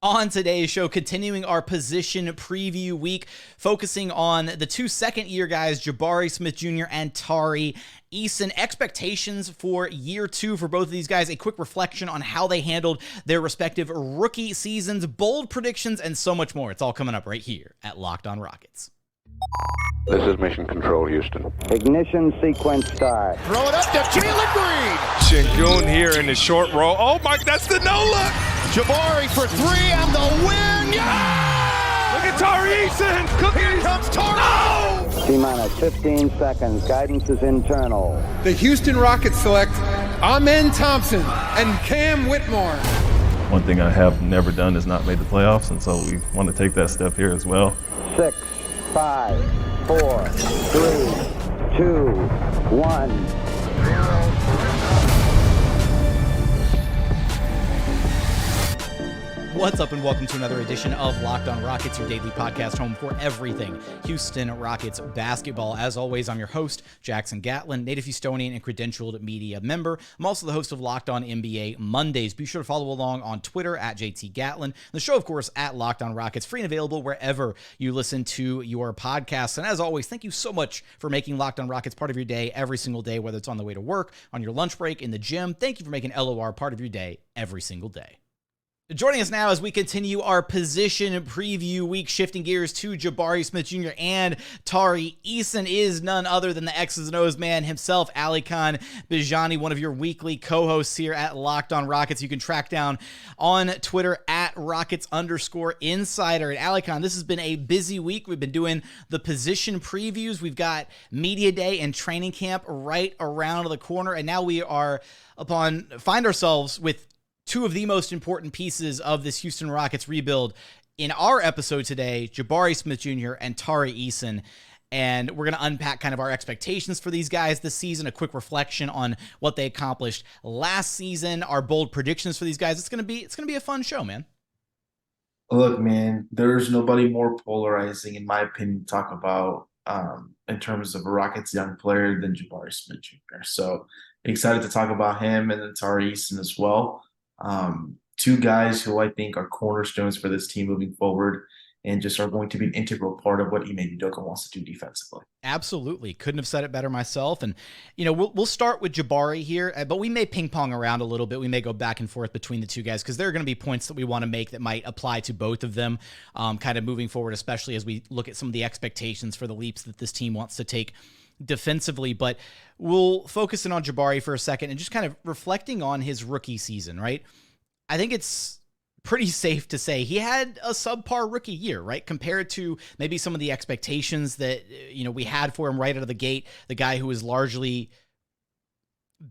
On today's show, continuing our position preview week, focusing on the two second-year guys, Jabari Smith Jr. and Tari Eason. Expectations for year two for both of these guys, a quick reflection on how they handled their respective rookie seasons, bold predictions, and so much more. It's all coming up right here at Locked On Rockets. This is Mission Control, Houston. Ignition sequence start. Throw it up to Jalen Green. Sengun here in the short row. Oh, my, that's the no-look. Jabari for three and the win. Yeah! Look at Tari Eason. Here comes Tari. No! T-minus 15 seconds. Guidance is internal. The Houston Rockets select Thompson and Cam Whitmore. One thing I have never done is not made the playoffs, and so we want to take that step here as well. 6, 5, 4, 3, 2, 1. What's up, and welcome to another edition of Locked On Rockets, your daily podcast home for everything Houston Rockets basketball. As always, I'm your host, Jackson Gatlin, native Houstonian and credentialed media member. I'm also the host of Locked On NBA Mondays. Be sure to follow along on Twitter at JT Gatlin. The show, of course, at Locked On Rockets, free and available wherever you listen to your podcasts. And as always, thank you so much for making Locked On Rockets part of your day every single day, whether it's on the way to work, on your lunch break, in the gym. Thank you for making LOR part of your day every single day. Joining us now as we continue our position preview week, shifting gears to Jabari Smith Jr. and Tari Eason, is none other than the X's and O's man himself, Alykhan Bijani, one of your weekly co-hosts here at Locked On Rockets. You can track down on Twitter at Rockets_insider. And Alykhan, this has been a busy week. We've been doing the position previews. We've got media day and training camp right around the corner. And now we are find ourselves with two of the most important pieces of this Houston Rockets rebuild in our episode today, Jabari Smith Jr. and Tari Eason. And we're going to unpack kind of our expectations for these guys this season, a quick reflection on what they accomplished last season, our bold predictions for these guys. It's going to be a fun show, man. Look, man, there's nobody more polarizing, in my opinion, to talk about in terms of a Rockets young player than Jabari Smith Jr. So excited to talk about him and then Tari Eason as well. Two guys who I think are cornerstones for this team moving forward and just are going to be an integral part of what Ime Udoka wants to do defensively. Absolutely. Couldn't have said it better myself. And, we'll start with Jabari here, but we may ping pong around a little bit. We may go back and forth between the two guys because there are going to be points that we want to make that might apply to both of them kind of moving forward, especially as we look at some of the expectations for the leaps that this team wants to take defensively. But we'll focus in on Jabari for a second and just kind of reflecting on his rookie season, right? I think it's pretty safe to say he had a subpar rookie year, right? Compared to maybe some of the expectations that, we had for him right out of the gate, the guy who was largely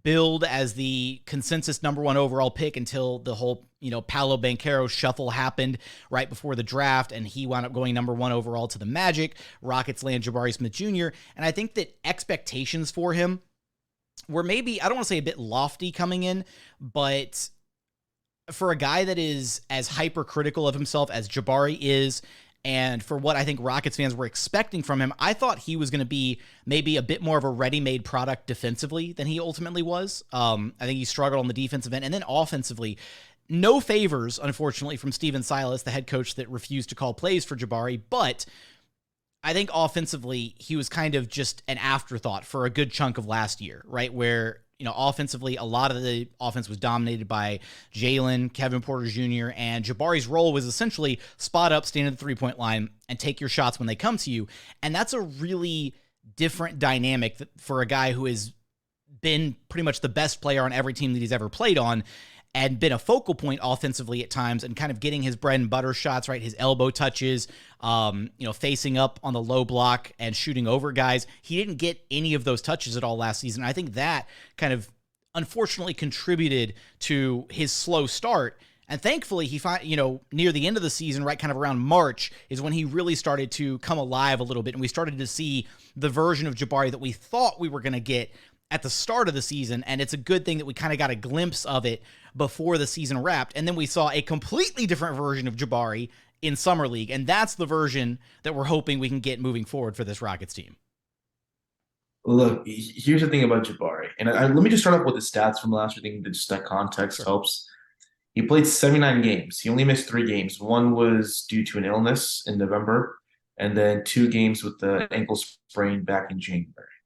billed as the consensus number one overall pick until the whole, Paolo Banchero shuffle happened right before the draft, and he wound up going number one overall to the Magic. Rockets land Jabari Smith Jr., and I think that expectations for him were maybe, I don't want to say a bit lofty coming in, but for a guy that is as hypercritical of himself as Jabari is, and for what I think Rockets fans were expecting from him, I thought he was going to be maybe a bit more of a ready-made product defensively than he ultimately was. I think he struggled on the defensive end, and then offensively, no favors, unfortunately, from Stephen Silas, the head coach that refused to call plays for Jabari, but I think offensively, he was kind of just an afterthought for a good chunk of last year, right? Where, offensively, a lot of the offense was dominated by Jalen, Kevin Porter Jr., and Jabari's role was essentially spot up, stand at the three-point line, and take your shots when they come to you. And that's a really different dynamic for a guy who has been pretty much the best player on every team that he's ever played on, and been a focal point offensively at times and kind of getting his bread and butter shots, right? His elbow touches, facing up on the low block and shooting over guys. He didn't get any of those touches at all last season. I think that kind of unfortunately contributed to his slow start. And thankfully, he near the end of the season, right, kind of around March, is when he really started to come alive a little bit. And we started to see the version of Jabari that we thought we were going to get at the start of the season. And it's a good thing that we kind of got a glimpse of it before the season wrapped. And then we saw a completely different version of Jabari in Summer League. And that's the version that we're hoping we can get moving forward for this Rockets team. Look, here's the thing about Jabari. And let me just start off with the stats from last year. I think that just that context helps. He played 79 games. He only missed 3 games. One was due to an illness in November, and then 2 games with the ankle sprain back in January.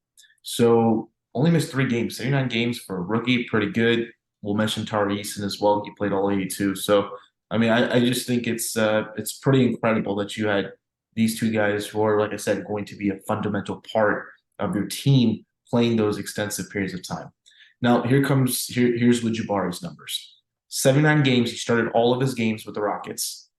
So only missed 3 games. 79 games for a rookie, pretty good. We'll mention Tari Eason as well. He played all 82. So I mean, I just think it's pretty incredible that you had these 2 guys who are, like I said, going to be a fundamental part of your team playing those extensive periods of time. Now, here's with Jabari's numbers. 79 games, he started all of his games with the Rockets.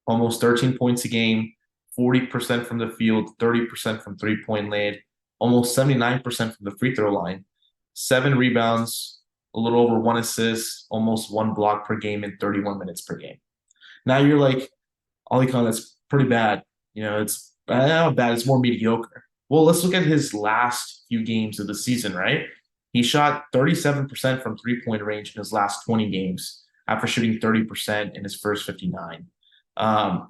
Almost 13 points a game, 40% from the field, 30% from three-point land, almost 79% from the free throw line, 7 rebounds, a little over 1 assist, almost 1 block per game, and 31 minutes per game. Now you're like, Alykhan, that's pretty bad. It's not bad, it's more mediocre. Well, let's look at his last few games of the season, right? He shot 37% from three-point range in his last 20 games after shooting 30% in his first 59.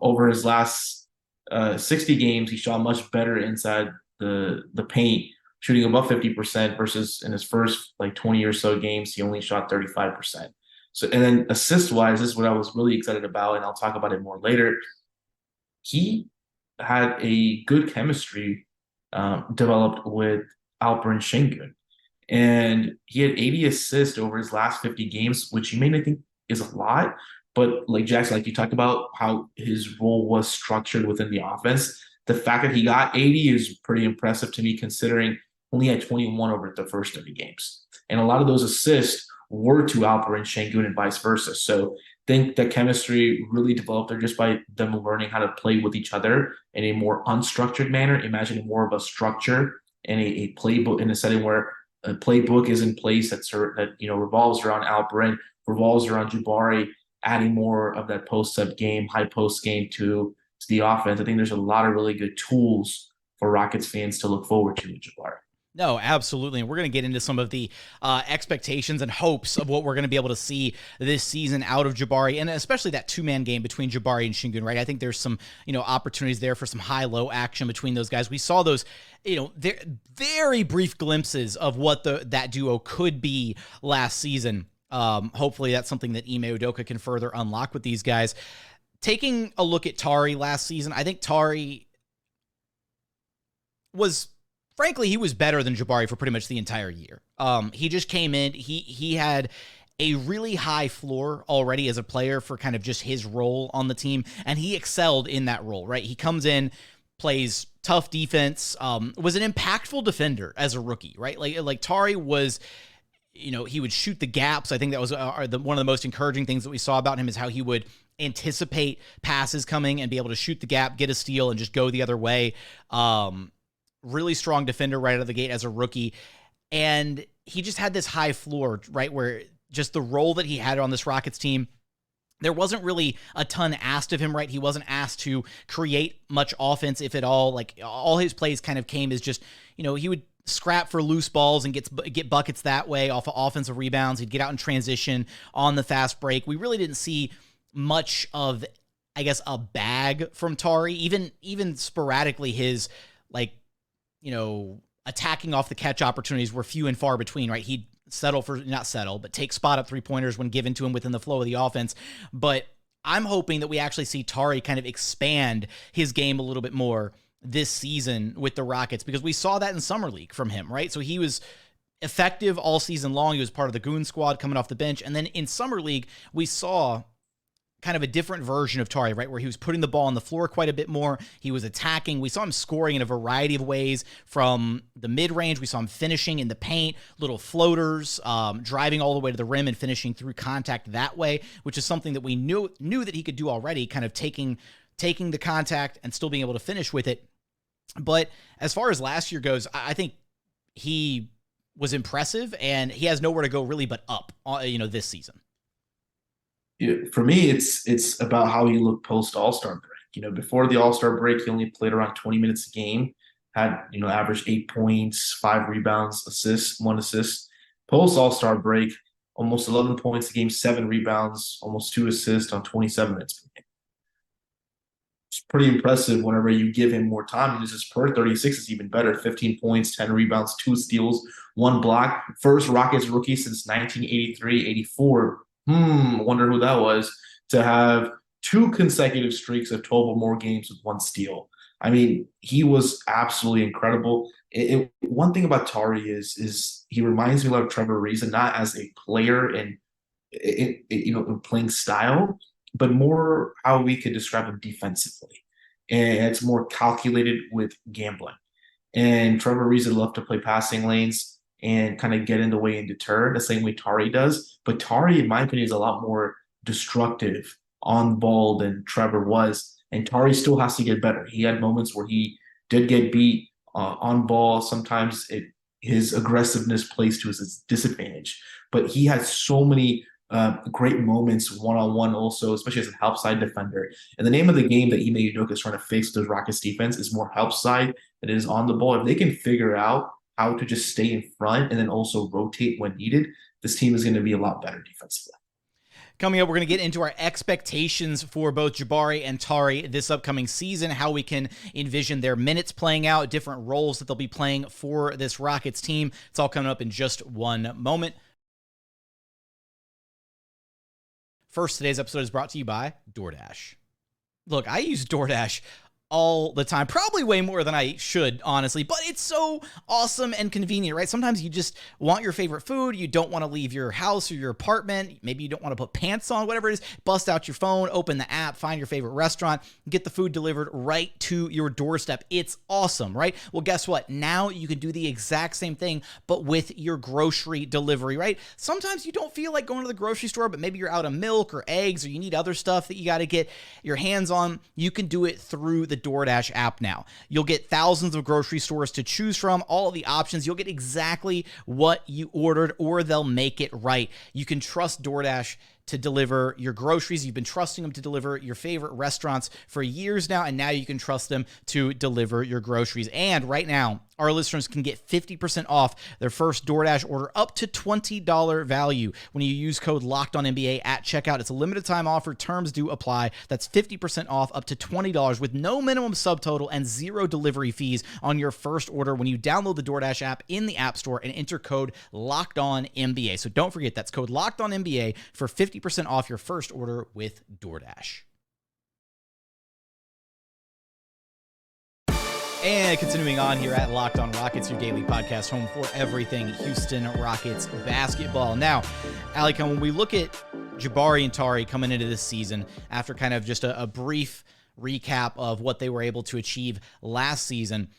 Over his last 60 games, he shot much better inside the paint, shooting above 50% versus in his first 20 or so games, he only shot 35%. So, and then assist-wise, this is what I was really excited about, and I'll talk about it more later. He had a good chemistry developed with Alperen Sengun. And he had 80 assists over his last 50 games, which you may not think is a lot, but like Jackson, like you talked about how his role was structured within the offense, the fact that he got 80 is pretty impressive to me, considering only had 21 over the first 30 games. And a lot of those assists were to Alperen Sengun and vice versa. So I think that chemistry really developed there just by them learning how to play with each other in a more unstructured manner. Imagine more of a structure and a playbook in a setting where a playbook is in place that revolves around Alperen, revolves around Jabari, adding more of that post-up game, high post game to the offense. I think there's a lot of really good tools for Rockets fans to look forward to with Jabari. No, absolutely. And we're going to get into some of the expectations and hopes of what we're going to be able to see this season out of Jabari, and especially that 2-man game between Jabari and Sengun, right? I think there's some, opportunities there for some high-low action between those guys. We saw those, very brief glimpses of what that duo could be last season. Hopefully that's something that Ime Udoka can further unlock with these guys. Taking a look at Tari last season, I think Tari was... Frankly, he was better than Jabari for pretty much the entire year. He just came in. He had a really high floor already as a player for kind of just his role on the team, and he excelled in that role, right? He comes in, plays tough defense, was an impactful defender as a rookie, right? Like Tari was, he would shoot the gaps. I think that was one of the most encouraging things that we saw about him is how he would anticipate passes coming and be able to shoot the gap, get a steal, and just go the other way. Really strong defender right out of the gate as a rookie. And he just had this high floor, right, where just the role that he had on this Rockets team, there wasn't really a ton asked of him, right? He wasn't asked to create much offense, if at all. Like, all his plays kind of came as just, he would scrap for loose balls and get buckets that way off of offensive rebounds. He'd get out in transition on the fast break. We really didn't see much of, I guess, a bag from Tari. Even sporadically, his, attacking off the catch opportunities were few and far between, right? He'd take spot up 3-pointers when given to him within the flow of the offense. But I'm hoping that we actually see Tari kind of expand his game a little bit more this season with the Rockets, because we saw that in Summer League from him, right? So he was effective all season long. He was part of the Goon squad coming off the bench. And then in Summer League, we saw kind of a different version of Tari, right? Where he was putting the ball on the floor quite a bit more. He was attacking. We saw him scoring in a variety of ways from the mid-range. We saw him finishing in the paint, little floaters, driving all the way to the rim and finishing through contact that way, which is something that we knew that he could do already, kind of taking the contact and still being able to finish with it. But as far as last year goes, I think he was impressive, and he has nowhere to go really but up, this season. For me, it's about how he looked post All-Star break. Before the All-Star break, he only played around 20 minutes a game, had averaged 8 points, 5 rebounds, assists, 1 assist. Post All-Star break, almost 11 points a game, 7 rebounds, almost 2 assists on 27 minutes per game. It's pretty impressive whenever you give him more time. And this is per 36 is even better. 15 points, 10 rebounds, 2 steals, 1 block. First Rockets rookie since 1983-84 I wonder who that was, to have 2 consecutive streaks of 12 or more games with 1 steal. I mean, he was absolutely incredible. One thing about Tari is he reminds me a lot of Trevor Reason, not as a player and in playing style, but more how we could describe him defensively. And it's more calculated with gambling. And Trevor Reason loved to play passing lanes and kind of get in the way and deter the same way Tari does. But Tari, in my opinion, is a lot more destructive on ball than Trevor was. And Tari still has to get better. He had moments where he did get beat on ball. Sometimes his aggressiveness plays to his disadvantage. But he has so many great moments one-on-one also, especially as a help side defender. And the name of the game that Ime Udoka is trying to fix those Rockets defense is more help side than it is on the ball. If they can figure out how to just stay in front and then also rotate when needed, this team is going to be a lot better defensively. Coming up, we're going to get into our expectations for both Jabari and Tari this upcoming season, how we can envision their minutes playing out, different roles that they'll be playing for this Rockets team. It's all coming up in just one moment. First, today's episode is brought to you by DoorDash. Look, I use DoorDash all the time, probably way more than I should, honestly, but it's so awesome and convenient, right? Sometimes you just want your favorite food, you don't want to leave your house or your apartment, maybe you don't want to put pants on, whatever it is, bust out your phone, open the app, find your favorite restaurant, get the food delivered right to your doorstep. It's awesome, right? Well, guess what? Now you can do the exact same thing, but with your grocery delivery, right? Sometimes you don't feel like going to the grocery store, but maybe you're out of milk or eggs, or you need other stuff that you got to get your hands on. You can do it through the DoorDash app now. You'll get thousands of grocery stores to choose from, all of the options. You'll get exactly what you ordered, or they'll make it right. You can trust DoorDash to deliver your groceries. You've been trusting them to deliver your favorite restaurants for years now, and now you can trust them to deliver your groceries. And right now, our listeners can get 50% off their first DoorDash order up to $20 value when you use code LOCKEDONNBA at checkout. It's a limited time offer. Terms do apply. That's 50% off up to $20 with no minimum subtotal and 0 delivery fees on your first order when you download the DoorDash app in the App Store and enter code LOCKEDONNBA. So don't forget, that's code LOCKEDONNBA for 50% off your first order with DoorDash. And continuing on here at Locked On Rockets, your daily podcast home for everything Houston Rockets basketball. Now, Alykhan, when we look at Jabari and Tari coming into this season, after kind of just a brief recap of what they were able to achieve last season,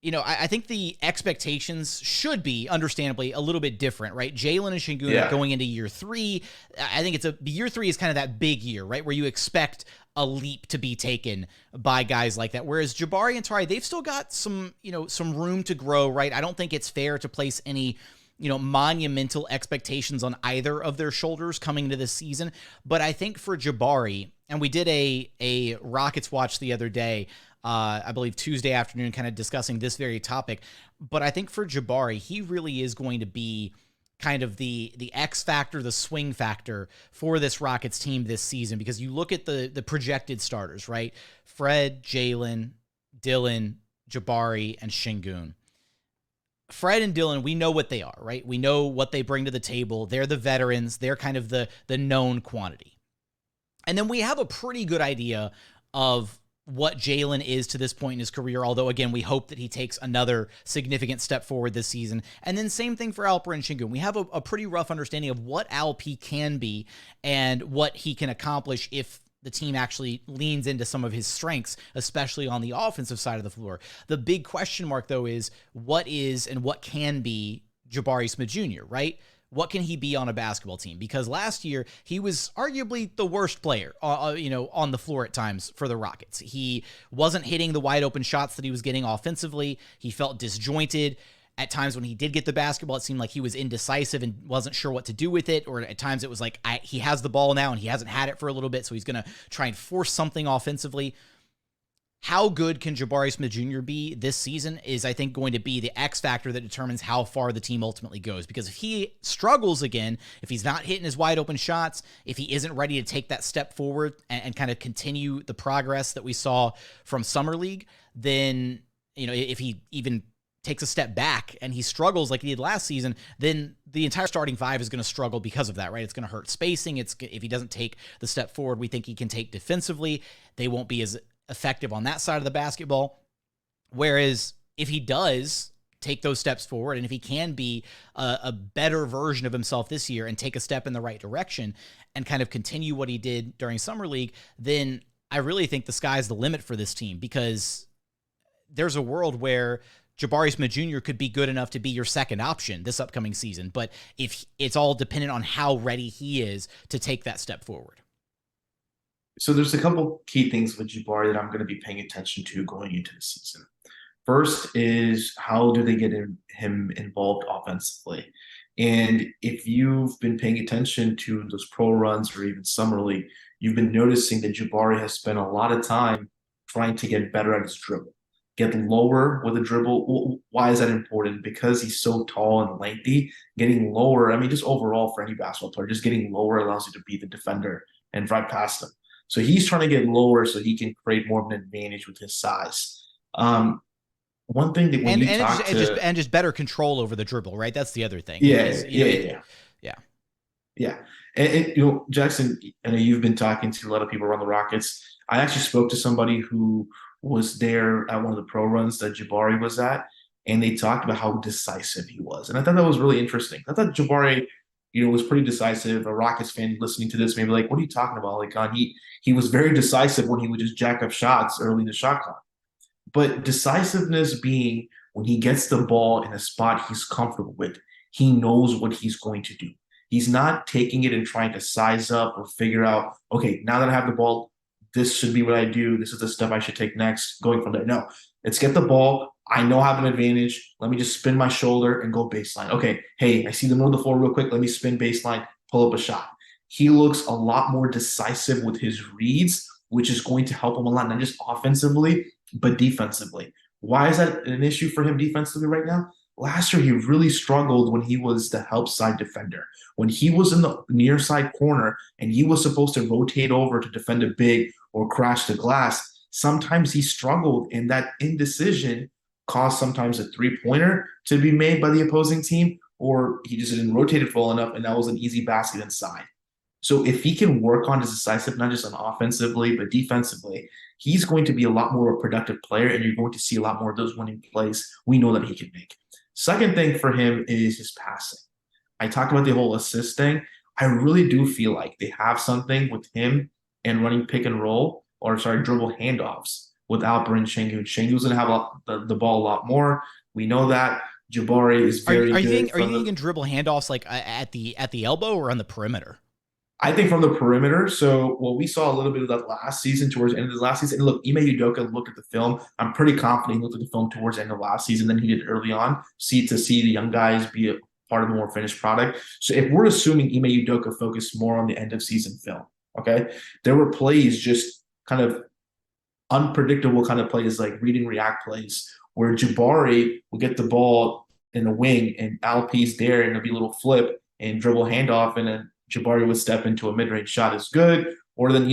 you know, I think the expectations should be, understandably, a little bit different, right? Jalen and Sengun are going into year 3. I think year 3 is kind of that big year, right, where you expect a leap to be taken by guys like that. Whereas Jabari and Tari, they've still got some room to grow, right? I don't think it's fair to place any, monumental expectations on either of their shoulders coming into this season. But I think for Jabari, and we did a Rockets watch the other day, I believe Tuesday afternoon, kind of discussing this very topic. But I think for Jabari, he really is going to be kind of the X factor, the swing factor for this Rockets team this season, because you look at the projected starters, right? Fred, Jalen, Dillon, Jabari, and Sengun. Fred and Dillon, we know what they are, right? We know what they bring to the table. They're the veterans. They're kind of the known quantity. And then we have a pretty good idea of what Jalen is to this point in his career, although, again, we hope that he takes another significant step forward this season. And then same thing for Alperen and Sengun. We have a pretty rough understanding of what Alp can be and what he can accomplish if the team actually leans into some of his strengths, especially on the offensive side of the floor. The big question mark, though, is what is and what can be Jabari Smith Jr., right? What can he be on a basketball team? Because last year, he was arguably the worst player, on the floor at times for the Rockets. He wasn't hitting the wide open shots that he was getting offensively. He felt disjointed. At times when he did get the basketball, it seemed like he was indecisive and wasn't sure what to do with it. Or at times it was like, he has the ball now and he hasn't had it for a little bit, so he's going to try and force something offensively. How good can Jabari Smith Jr. be this season is, I think, going to be the X factor that determines how far the team ultimately goes. Because if he struggles again, if he's not hitting his wide open shots, if he isn't ready to take that step forward and kind of continue the progress that we saw from Summer League, then, if he even takes a step back and he struggles like he did last season, then the entire starting five is going to struggle because of that, right? It's going to hurt spacing. If he doesn't take the step forward we think he can take defensively, they won't be as effective on that side of the basketball. Whereas if he does take those steps forward, and if he can be a better version of himself this year and take a step in the right direction and kind of continue what he did during Summer League, then I really think the sky's the limit for this team, because there's a world where Jabari Smith Jr. could be good enough to be your second option this upcoming season. But if it's all dependent on how ready he is to take that step forward. So there's a couple key things with Jabari that I'm going to be paying attention to going into the season. First is, how do they get him involved offensively? And if you've been paying attention to those pro runs or even Summer League, you've been noticing that Jabari has spent a lot of time trying to get better at his dribble. Get lower with a dribble. Why is that important? Because he's so tall and lengthy. Getting lower, I mean, just overall for any basketball player, just getting lower allows you to beat the defender and drive past him. So he's trying to get lower so he can create more of an advantage with his size. One thing that when just better control over the dribble, right? That's the other thing. Yeah. And Jackson, I know you've been talking to a lot of people around the Rockets. I actually spoke to somebody who was there at one of the pro runs that Jabari was at, and they talked about how decisive he was. And I thought that was really interesting. I thought Jabari, was pretty decisive. A Rockets fan listening to this may be like, what are you talking about? Like, he was very decisive when he would just jack up shots early in the shot clock. But decisiveness being when he gets the ball in a spot he's comfortable with, he knows what he's going to do. He's not taking it and trying to size up or figure out, okay, now that I have the ball, this should be what I do. This is the stuff I should take next, going from there. No, let's get the ball. I know I have an advantage. Let me just spin my shoulder and go baseline. Okay, hey, I see the middle of the floor real quick. Let me spin baseline, pull up a shot. He looks a lot more decisive with his reads, which is going to help him a lot, not just offensively, but defensively. Why is that an issue for him defensively right now? Last year, he really struggled when he was the help side defender. When he was in the near side corner and he was supposed to rotate over to defend a big or crash the glass, sometimes he struggled, and that indecision caused sometimes a three-pointer to be made by the opposing team, or he just didn't rotate it well enough, and that was an easy basket inside. So if he can work on his decisive, not just on offensively, but defensively, he's going to be a lot more of a productive player, and you're going to see a lot more of those winning plays we know that he can make. Second thing for him is his passing. I talked about the whole assist thing. I really do feel like they have something with him and running pick and roll, dribble handoffs with Alperen Sengun. Sengun's going to have the ball a lot more. We know that. Jabari is very good. Are you thinking dribble handoffs like at the elbow or on the perimeter? I think from the perimeter. So we saw a little bit of that last season, towards the end of the last season. And look, Ime Udoka looked at the film. I'm pretty confident he looked at the film towards the end of last season than he did early on. See the young guys be a part of the more finished product. So if we're assuming Ime Udoka focused more on the end of season film, okay, there were plays, just kind of unpredictable kind of plays, like read and react plays, where Jabari will get the ball in the wing and Alp's there and it'll be a little flip and dribble handoff, and then Jabari would step into a mid-range shot is good. Or then,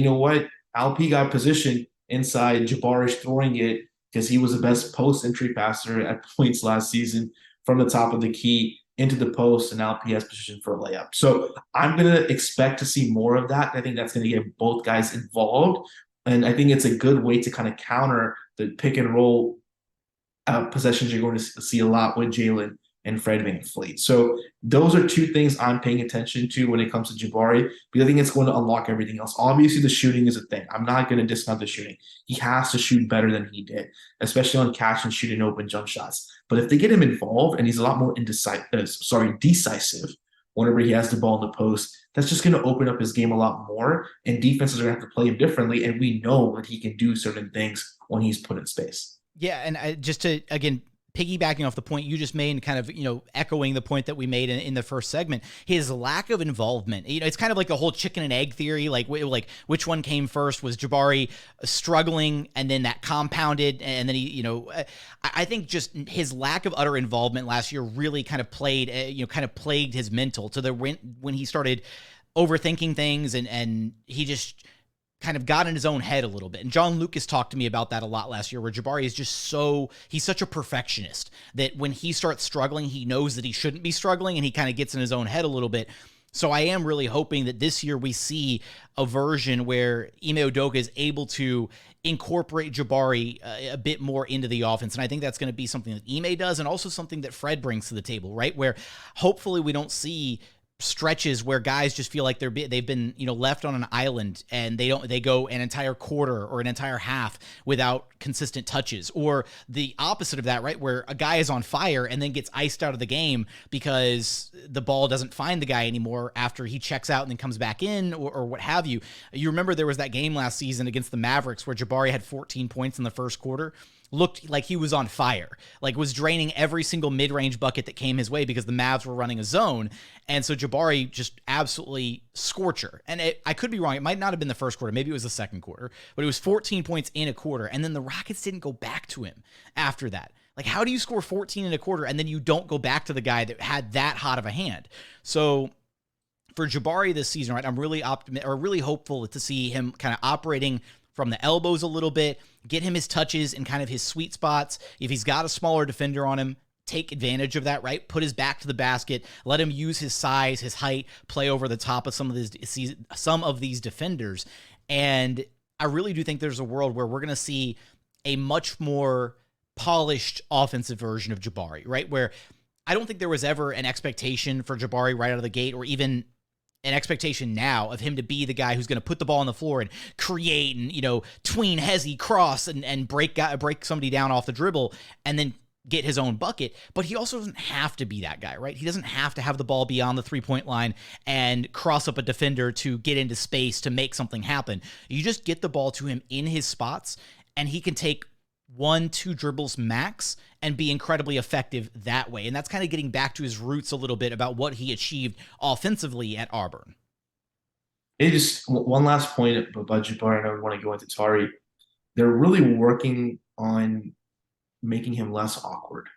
Alp got positioned inside, Jabari's throwing it because he was the best post entry passer at points last season from the top of the key into the post, and Alp has position for a layup. So I'm going to expect to see more of that. I think that's going to get both guys involved. And I think it's a good way to kind of counter the pick and roll possessions you're going to see a lot with Jalen and Fred VanVleet. So those are two things I'm paying attention to when it comes to Jabari, because I think it's going to unlock everything else. Obviously, the shooting is a thing. I'm not going to discount the shooting. He has to shoot better than he did, especially on catch and shoot and open jump shots. But if they get him involved and he's a lot more decisive whenever he has the ball in the post, that's just going to open up his game a lot more, and defenses are going to have to play him differently, and we know that he can do certain things when he's put in space. Yeah, and just to, again, piggybacking off the point you just made and kind of, echoing the point that we made in the first segment, his lack of involvement, it's kind of like the whole chicken and egg theory, like which one came first? Was Jabari struggling and then that compounded, and then he, I think just his lack of utter involvement last year really kind of plagued his mental, to the when he started overthinking things and he just kind of got in his own head a little bit. And John Lucas talked to me about that a lot last year, where Jabari is just he's such a perfectionist that when he starts struggling, he knows that he shouldn't be struggling, and he kind of gets in his own head a little bit. So I am really hoping that this year we see a version where Ime Udoka is able to incorporate Jabari a bit more into the offense. And I think that's going to be something that Ime does, and also something that Fred brings to the table, right? Where hopefully we don't see stretches where guys just feel like they've been left on an island, and they go an entire quarter or an entire half without consistent touches, or the opposite of that, right, where a guy is on fire and then gets iced out of the game because the ball doesn't find the guy anymore after he checks out and then comes back in, or what have you. You remember there was that game last season against the Mavericks where Jabari had 14 points in the first quarter, looked like he was on fire, like was draining every single mid-range bucket that came his way because the Mavs were running a zone. And so Jabari just absolutely scorcher. And I could be wrong. It might not have been the first quarter. Maybe it was the second quarter, but it was 14 points in a quarter. And then the Rockets didn't go back to him after that. Like, how do you score 14 in a quarter and then you don't go back to the guy that had that hot of a hand? So for Jabari this season, right, I'm really really hopeful to see him kind of operating from the elbows a little bit, get him his touches and kind of his sweet spots. If he's got a smaller defender on him, take advantage of that, right? Put his back to the basket, let him use his size, his height, play over the top of some of these defenders. And I really do think there's a world where we're going to see a much more polished offensive version of Jabari, right? Where I don't think there was ever an expectation for Jabari right out of the gate, or even an expectation now of him to be the guy who's going to put the ball on the floor and create and, tween, hezzy, cross, and break somebody down off the dribble and then get his own bucket. But he also doesn't have to be that guy, right? He doesn't have to have the ball beyond the three-point line and cross up a defender to get into space to make something happen. You just get the ball to him in his spots, and he can take 1-2 dribbles max and be incredibly effective that way. And that's kind of getting back to his roots a little bit about what he achieved offensively at Auburn. It just one last point about Jabari, and I want to go into Tari. They're really working on making him less awkward.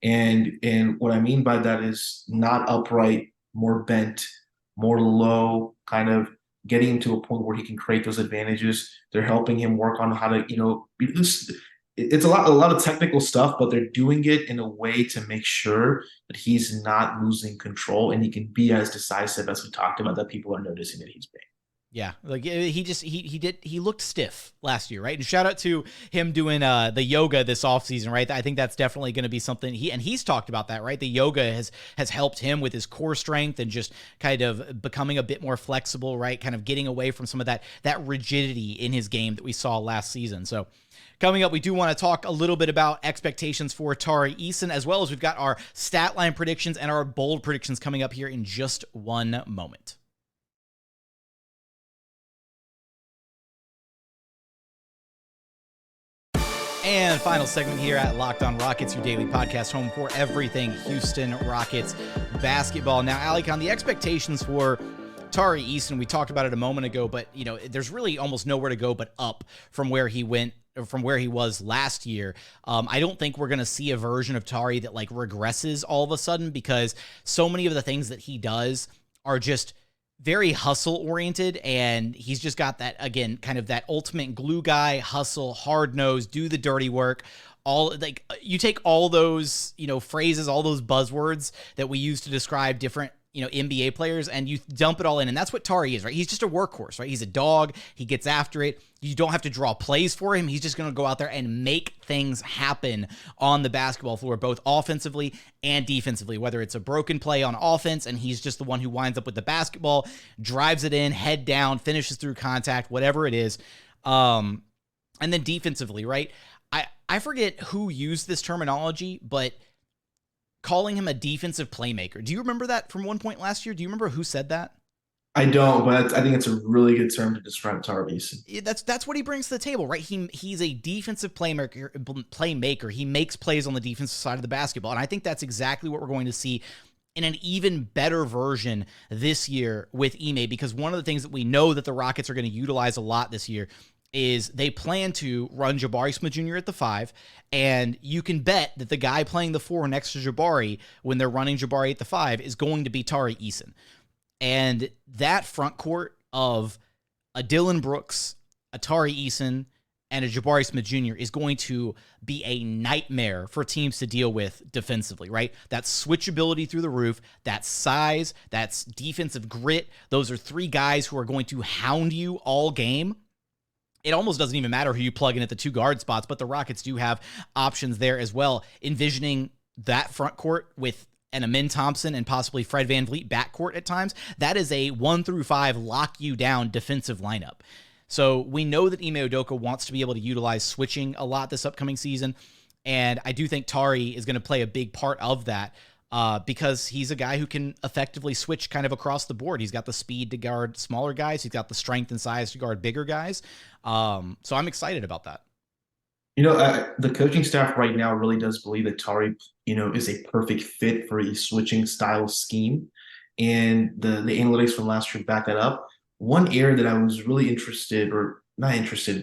And what I mean by that is not upright, more bent, more low, kind of getting him to a point where he can create those advantages. They're helping him work on how to, it's a lot of technical stuff, but they're doing it in a way to make sure that he's not losing control and he can be as decisive as we talked about, that people are noticing that he's being. Yeah, like he looked stiff last year, right? And shout out to him doing the yoga this offseason, right? I think that's definitely going to be something he's talked about that, right? The yoga has helped him with his core strength and just kind of becoming a bit more flexible, right? Kind of getting away from some of that rigidity in his game that we saw last season. So coming up, we do want to talk a little bit about expectations for Tari Eason, as well as we've got our stat line predictions and our bold predictions coming up here in just one moment. And final segment here at Locked On Rockets, your daily podcast home for everything Houston Rockets basketball. Now, Alykhan, the expectations for Tari Eason, we talked about it a moment ago, but there's really almost nowhere to go but up from where he went, or from where he was last year. I don't think we're going to see a version of Tari that like regresses all of a sudden, because so many of the things that he does are just very hustle oriented, and he's just got that, again, kind of that ultimate glue guy, hustle, hard nose, do the dirty work. All like you take all those, phrases, all those buzzwords that we use to describe different, NBA players, and you dump it all in. And that's what Tari is, right? He's just a workhorse, right? He's a dog. He gets after it. You don't have to draw plays for him. He's just going to go out there and make things happen on the basketball floor, both offensively and defensively, whether it's a broken play on offense and he's just the one who winds up with the basketball, drives it in, head down, finishes through contact, whatever it is. And then defensively, right? I forget who used this terminology, but calling him a defensive playmaker. Do you remember that from one point last year? Do you remember who said that? I don't, but I think it's a really good term to describe Tari Eason. That's what he brings to the table, right? He's a defensive playmaker. He makes plays on the defensive side of the basketball, and I think that's exactly what we're going to see in an even better version this year with Ime, because one of the things that we know that the Rockets are going to utilize a lot this year is they plan to run Jabari Smith Jr. at the 5, and you can bet that the guy playing the 4 next to Jabari when they're running Jabari at the 5 is going to be Tari Eason. And that front court of a Dillon Brooks, a Tari Eason, and a Jabari Smith Jr. is going to be a nightmare for teams to deal with defensively, right? That's switchability through the roof, that's size, that's defensive grit. Those are three guys who are going to hound you all game. It almost doesn't even matter who you plug in at the two guard spots, but the Rockets do have options there as well. Envisioning that front court with an Amin Thompson and possibly Fred VanVleet backcourt at times, that is a 1-5 lock you down defensive lineup. So we know that Ime Udoka wants to be able to utilize switching a lot this upcoming season, and I do think Tari is going to play a big part of that because he's a guy who can effectively switch kind of across the board. He's got the speed to guard smaller guys. He's got the strength and size to guard bigger guys. So I'm excited about that. The coaching staff right now really does believe that Tari, is a perfect fit for a switching style scheme, and the analytics from last year back that up. One area that I was really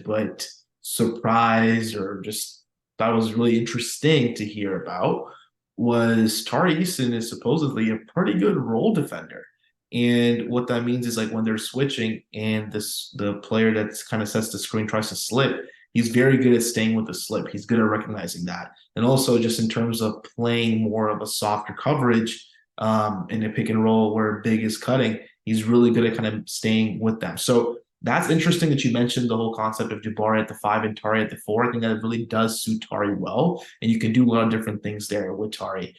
but surprised or just thought was really interesting to hear about was Tari Eason is supposedly a pretty good role defender. And what that means is like when they're switching and the player that's kind of sets the screen tries to slip, he's very good at staying with the slip. He's good at recognizing that. And also just in terms of playing more of a softer coverage in a pick and roll where big is cutting, he's really good at kind of staying with them. So that's interesting that you mentioned the whole concept of Jabari at the 5 and Tari at the 4. I think that really does suit Tari well, and you can do a lot of different things there with Tari.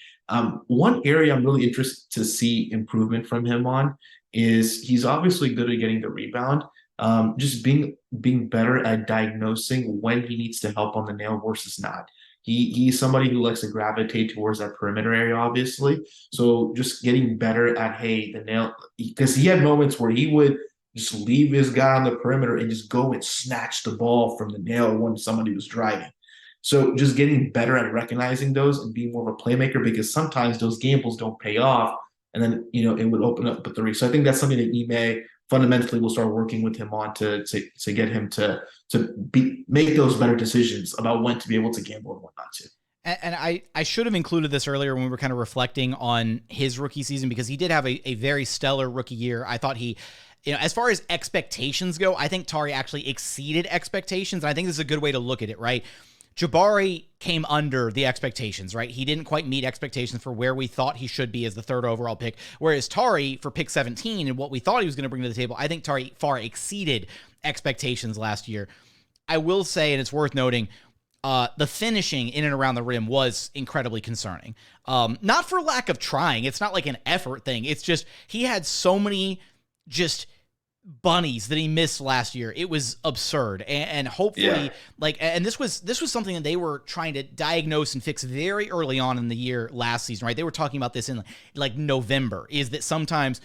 One area I'm really interested to see improvement from him on is he's obviously good at getting the rebound, just being better at diagnosing when he needs to help on the nail versus not. He's somebody who likes to gravitate towards that perimeter area, obviously. So just getting better at, the nail, because he had moments where he would just leave his guy on the perimeter and just go and snatch the ball from the nail when somebody was driving. So just getting better at recognizing those and being more of a playmaker, because sometimes those gambles don't pay off, and then it would open up the three. So I think that's something that Ime fundamentally will start working with him on to get him to make those better decisions about when to be able to gamble and when not to. And I should have included this earlier when we were kind of reflecting on his rookie season, because he did have a very stellar rookie year. I thought he, as far as expectations go, I think Tari actually exceeded expectations. And I think this is a good way to look at it, right? Jabari came under the expectations, right? He didn't quite meet expectations for where we thought he should be as the third overall pick. Whereas Tari, for pick 17 and what we thought he was going to bring to the table, I think Tari far exceeded expectations last year. I will say, and it's worth noting, the finishing in and around the rim was incredibly concerning. Not for lack of trying. It's not like an effort thing. It's just he had so many just bunnies that he missed last year. It was absurd. And hopefully, and this was something that they were trying to diagnose and fix very early on in the year last season, right? They were talking about this in like November, is that sometimes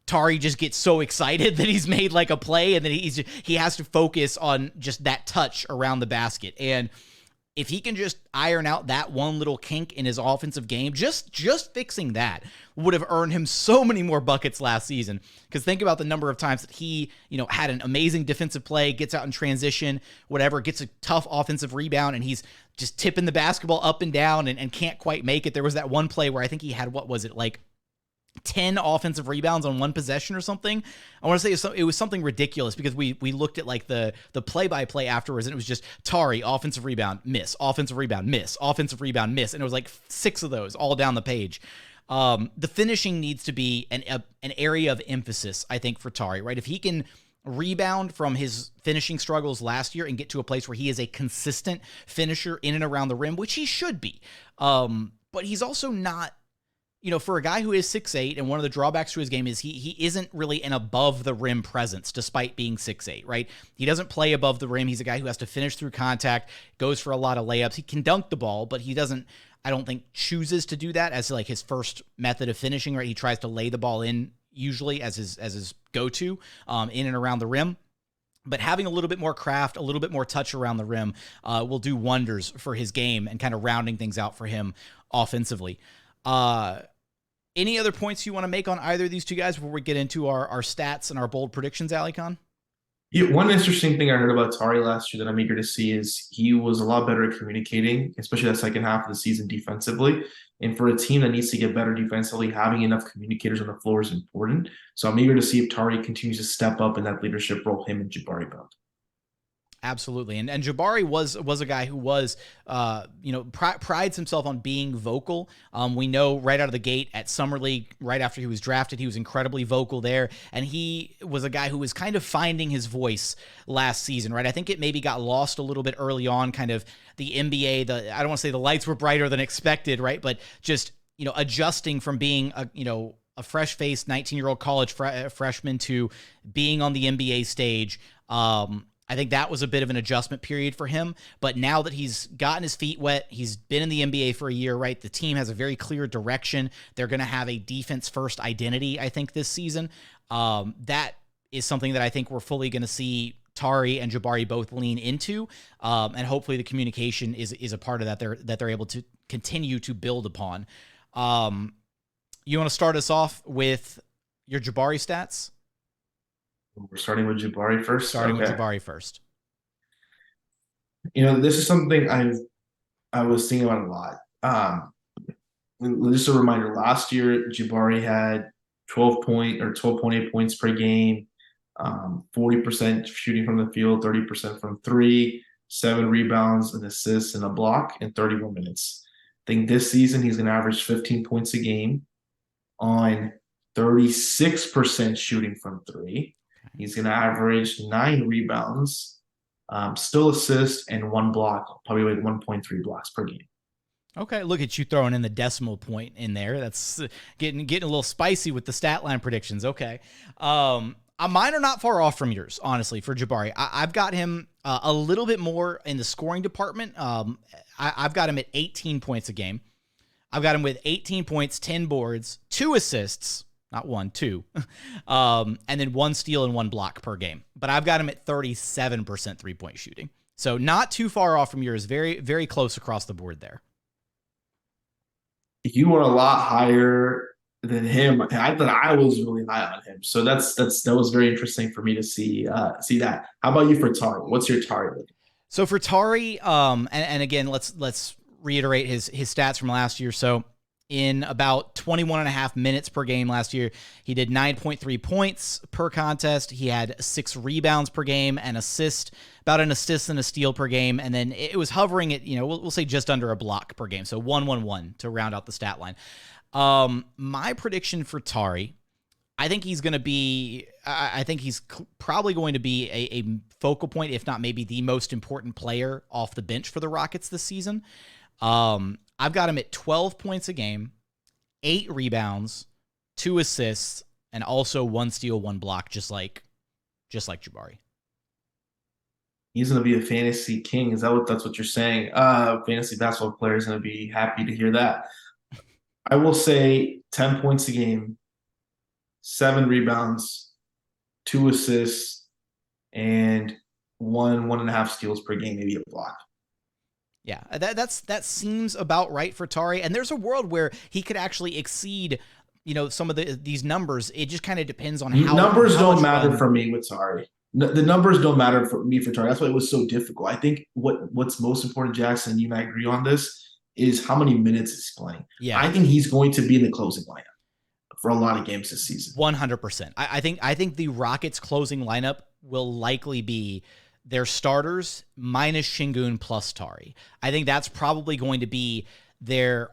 Tari just gets so excited that he's made like a play, and then he has to focus on just that touch around the basket. And if he can just iron out that one little kink in his offensive game, just fixing that would have earned him so many more buckets last season. Because think about the number of times that he, had an amazing defensive play, gets out in transition, whatever, gets a tough offensive rebound, and he's just tipping the basketball up and down and can't quite make it. There was that one play where I think he had, 10 offensive rebounds on one possession or something. I want to say it was something ridiculous, because we looked at like the play-by-play afterwards, and it was just Tari, offensive rebound, miss, offensive rebound, miss, offensive rebound, miss. And it was like 6 of those all down the page. The finishing needs to be an area of emphasis, I think, for Tari, right? If he can rebound from his finishing struggles last year and get to a place where he is a consistent finisher in and around the rim, which he should be. But he's also not, for a guy who is 6'8", and one of the drawbacks to his game is he isn't really an above the rim presence despite being 6'8", right? He doesn't play above the rim. He's a guy who has to finish through contact, goes for a lot of layups. He can dunk the ball, but he doesn't, I don't think, chooses to do that as like his first method of finishing, right? He tries to lay the ball in usually as his go-to in and around the rim. But having a little bit more craft, a little bit more touch around the rim will do wonders for his game and kind of rounding things out for him offensively. Any other points you want to make on either of these two guys before we get into our stats and our bold predictions, Alykhan? Yeah, one interesting thing I heard about Tari last year that I'm eager to see is he was a lot better at communicating, especially that second half of the season defensively. And for a team that needs to get better defensively, having enough communicators on the floor is important. So I'm eager to see if Tari continues to step up in that leadership role him and Jabari both. Absolutely. And Jabari was a guy who was, prides himself on being vocal. We know right out of the gate at Summer League, right after he was drafted, he was incredibly vocal there. And he was a guy who was kind of finding his voice last season, right? I think it maybe got lost a little bit early on, kind of the NBA, I don't want to say the lights were brighter than expected, right? But just, adjusting from being a fresh-faced 19-year-old college freshman to being on the NBA stage. I think that was a bit of an adjustment period for him. But now that he's gotten his feet wet, he's been in the NBA for a year, right? The team has a very clear direction. They're going to have a defense-first identity, I think, this season. That is something that I think we're fully going to see Tari and Jabari both lean into. And hopefully the communication is a part of that they're able to continue to build upon. You want to start us off with your Jabari stats? We're starting with Jabari first. Starting with Jabari first. This is something I was thinking about a lot. Just a reminder, last year Jabari had 12.8 points per game, 40% shooting from the field, 30% from three, 7 rebounds, an assist, and a block in 31 minutes. I think this season he's going to average 15 points a game on 36% shooting from three. He's going to average 9 rebounds, still assist, and 1 block, probably like 1.3 blocks per game. Okay, look at you throwing in the decimal point in there. That's getting a little spicy with the stat line predictions. Okay. Mine are not far off from yours, honestly, for Jabari. I've got him a little bit more in the scoring department. I've got him at 18 points a game. I've got him with 18 points, 10 boards, 2 assists. Not 1, 2. And then 1 steal and 1 block per game. But I've got him at 37% three-point shooting. So not too far off from yours. Very, very close across the board there. You were a lot higher than him. I thought I was really high on him. So that was very interesting for me to see that. How about you for Tari? What's your Tari? So for Tari, and again, let's reiterate his stats from last year. So in about 21 and a half minutes per game last year, he did 9.3 points per contest. He had 6 rebounds per game, and about an assist and a steal per game. And then it was hovering at, we'll say just under a block per game. So 1-1-1 to round out the stat line. My prediction for Tari, I think he's probably going to be a focal point, if not maybe the most important player off the bench for the Rockets this season. I've got him at 12 points a game, 8 rebounds, 2 assists, and also 1 steal, 1 block, just like Jabari. He's going to be a fantasy king. That's what you're saying? Fantasy basketball player is going to be happy to hear that. I will say 10 points a game, 7 rebounds, 2 assists, and 1.5 steals per game, maybe a block. Yeah, that seems about right for Tari. And there's a world where he could actually exceed, some of these numbers. It just kind of depends on how numbers don't matter for me with Tari. The numbers don't matter for me for Tari. That's why it was so difficult. I think what's most important, Jackson, you might agree on this, is how many minutes he's playing. Yeah, I think he's going to be in the closing lineup for a lot of games this season. 100%. I think the Rockets closing lineup will likely be their starters minus Sengun plus Tari. I think that's probably going to be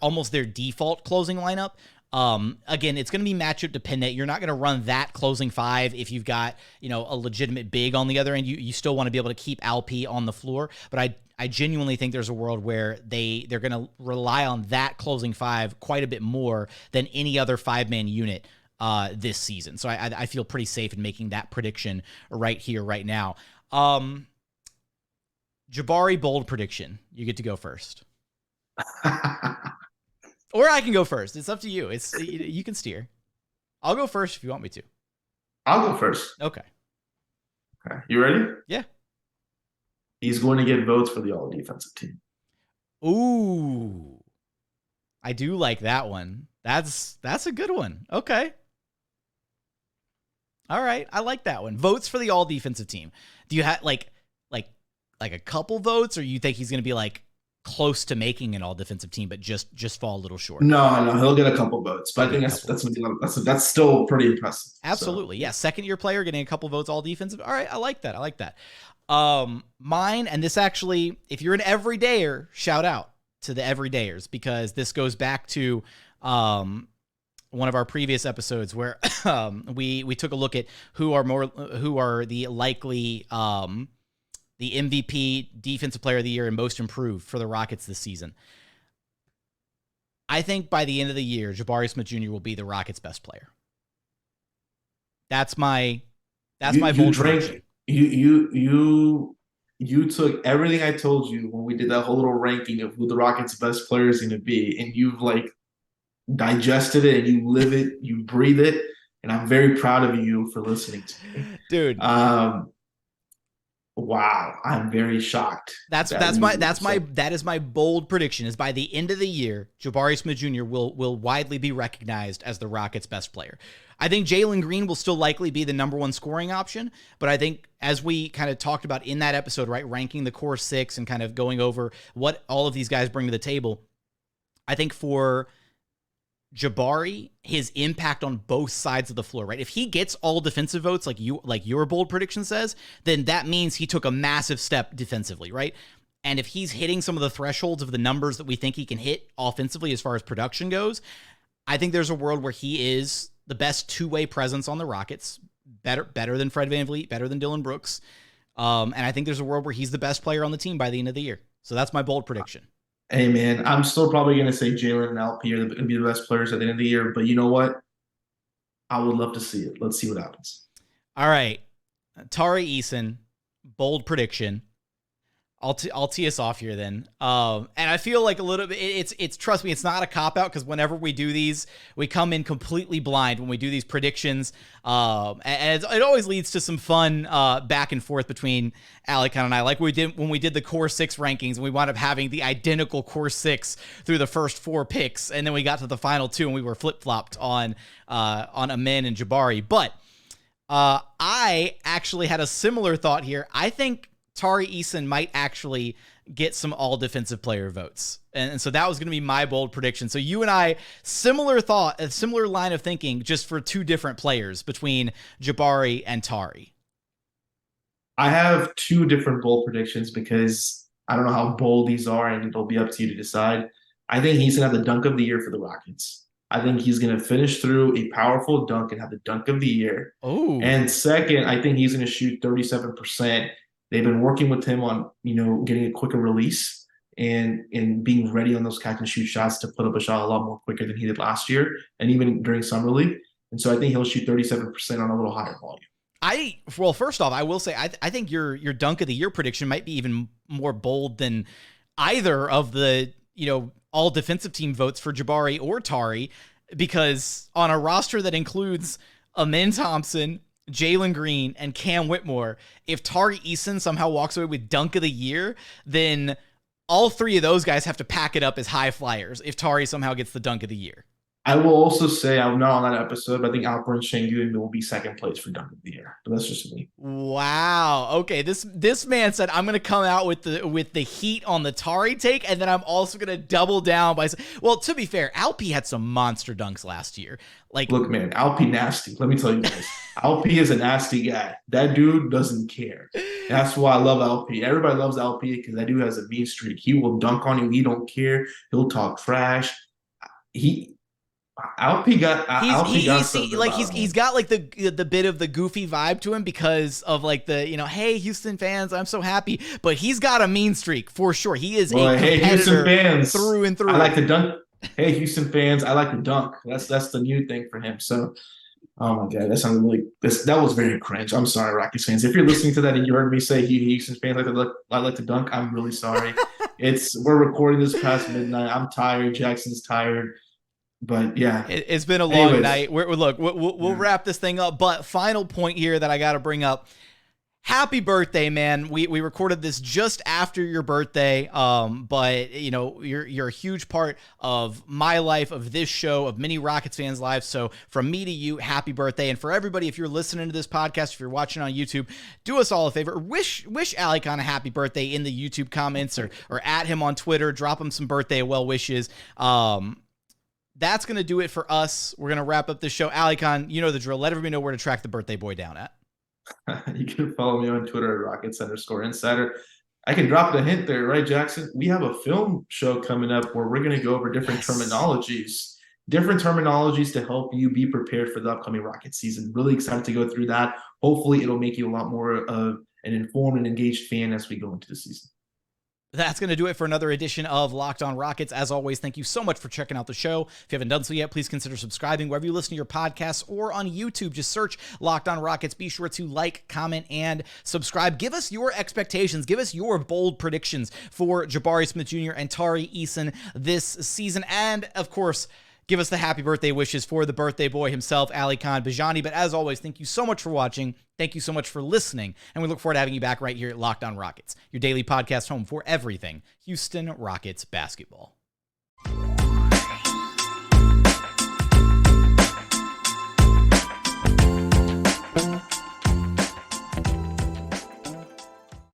almost their default closing lineup. Again, it's going to be matchup dependent. You're not going to run that closing 5 if you've got, a legitimate big on the other end. You still want to be able to keep Alp on the floor, but I genuinely think there's a world where they're going to rely on that closing 5 quite a bit more than any other 5-man unit this season. So I feel pretty safe in making that prediction right here, right now. Jabari, bold prediction. You get to go first. Or I can go first. It's up to you. You can steer. I'll go first if you want me to. I'll go first. Okay. You ready? Yeah. He's going to get votes for the all-defensive team. Ooh. I do like that one. That's a good one. Okay. All right, I like that one. Votes for the all defensive team. Do you have like a couple votes, or you think he's going to be like close to making an all defensive team, but just fall a little short? No, he'll get a couple votes, but I think that's still pretty impressive. Absolutely, so. Yeah. Second year player getting a couple votes all defensive. All right, I like that. Mine, and this actually, if you're an everydayer, shout out to the everydayers, because this goes back to one of our previous episodes where we took a look at who are the likely the MVP, defensive player of the year, and most improved for the Rockets this season. I think by the end of the year, Jabari Smith Jr. will be the Rockets' best player. That's my bold prediction. You took everything I told you when we did that whole little ranking of who the Rockets' best player is going to be, and you've like digested it and you live it, you breathe it, and I'm very proud of you for listening to me, dude. Wow, I'm very shocked. That is my bold prediction, is by the end of the year, Jabari Smith Jr. will widely be recognized as the Rockets' best player. I think Jalen Green will still likely be the number one scoring option, but I think, as we kind of talked about in that episode, right, ranking the core six and kind of going over what all of these guys bring to the table, I think for Jabari, his impact on both sides of the floor, right? If he gets all defensive votes like your bold prediction says, then that means he took a massive step defensively, right? And if he's hitting some of the thresholds of the numbers that we think he can hit offensively as far as production goes, I think there's a world where he is the best two-way presence on the Rockets, better than Fred VanVleet, better than Dillon Brooks. And I think there's a world where he's the best player on the team by the end of the year. So that's my bold prediction. Hey, man, I'm still probably going to say Jalen and LP are going to be the best players at the end of the year. But you know what? I would love to see it. Let's see what happens. All right. Tari Eason, bold prediction. I'll tee us off here then. And I feel like a little bit, it's trust me, it's not a cop-out, because whenever we do these, we come in completely blind when we do these predictions. And it always leads to some fun back and forth between Alykhan and I, like we did when we did the core six rankings, and we wound up having the identical core six through the first four picks, and then we got to the final two and we were flip-flopped on Amin and Jabari. But I actually had a similar thought here. I think Tari Eason might actually get some all defensive player votes. And so that was going to be my bold prediction. So you and I, similar thought, a similar line of thinking, just for two different players between Jabari and Tari. I have two different bold predictions because I don't know how bold these are, and it'll be up to you to decide. I think he's going to have the dunk of the year for the Rockets. I think he's going to finish through a powerful dunk and have the dunk of the year. Oh. And second, I think he's going to shoot 37%. They've been working with him on, getting a quicker release and being ready on those catch and shoot shots to put up a shot a lot more quicker than he did last year and even during summer league. And so I think he'll shoot 37% on a little higher volume. First off, I will say I think your dunk of the year prediction might be even more bold than either of the all defensive team votes for Jabari or Tari, because on a roster that includes Amin Thompson, Jalen Green, and Cam Whitmore, if Tari Eason somehow walks away with dunk of the year, then all three of those guys have to pack it up as high flyers if Tari somehow gets the dunk of the year. I will also say, I'm not on that episode, but I think Alperen Sengun will be second place for dunk of the year. But that's just me. Wow. Okay. This man said, I'm going to come out with the heat on the Tari take, and then I'm also going to double down by. Well, to be fair, Alp had some monster dunks last year. Look, man, Alp nasty. Let me tell you guys, Alp is a nasty guy. That dude doesn't care. That's why I love Alp. Everybody loves Alp because that dude has a mean streak. He will dunk on you. He don't care. He'll talk trash. He's got like the bit of the goofy vibe to him because of like the hey Houston fans, I'm so happy, but he's got a mean streak for sure. He is a competitor Houston fans, through and through. I like to dunk. Hey Houston fans, I like to dunk. That's the new thing for him. So, oh my god, that sounded really that was very cringe. I'm sorry, Rockets fans. If you're listening to that and you heard me say Houston fans I like to dunk, I'm really sorry. We're recording this past midnight. I'm tired. Jackson's tired. But yeah, it's been a long night. We'll wrap this thing up. But final point here that I got to bring up: Happy birthday, man. We recorded this just after your birthday. But you know, you're a huge part of my life, of this show, of many Rockets fans' lives. So from me to you, happy birthday. And for everybody, if you're listening to this podcast, if you're watching on YouTube, do us all a favor. Wish Alykhan a happy birthday in the YouTube comments or at him on Twitter. Drop him some birthday well wishes. That's going to do it for us. We're going to wrap up the show. Alykhan, you know the drill. Let everybody know where to track the birthday boy down at. You can follow me on Twitter at Rockets_insider. I can drop the hint there, right, Jackson? We have a film show coming up where we're going to go over different terminologies to help you be prepared for the upcoming Rocket season. Really excited to go through that. Hopefully, it'll make you a lot more of an informed and engaged fan as we go into the season. That's going to do it for another edition of Locked On Rockets. As always, thank you so much for checking out the show. If you haven't done so yet, please consider subscribing wherever you listen to your podcasts or on YouTube. Just search Locked On Rockets. Be sure to like, comment, and subscribe. Give us your expectations. Give us your bold predictions for Jabari Smith Jr. and Tari Eason this season. And, of course, give us the happy birthday wishes for the birthday boy himself, Alykhan Bijani. But as always, thank you so much for watching. Thank you so much for listening. And we look forward to having you back right here at Locked On Rockets, your daily podcast home for everything Houston Rockets basketball.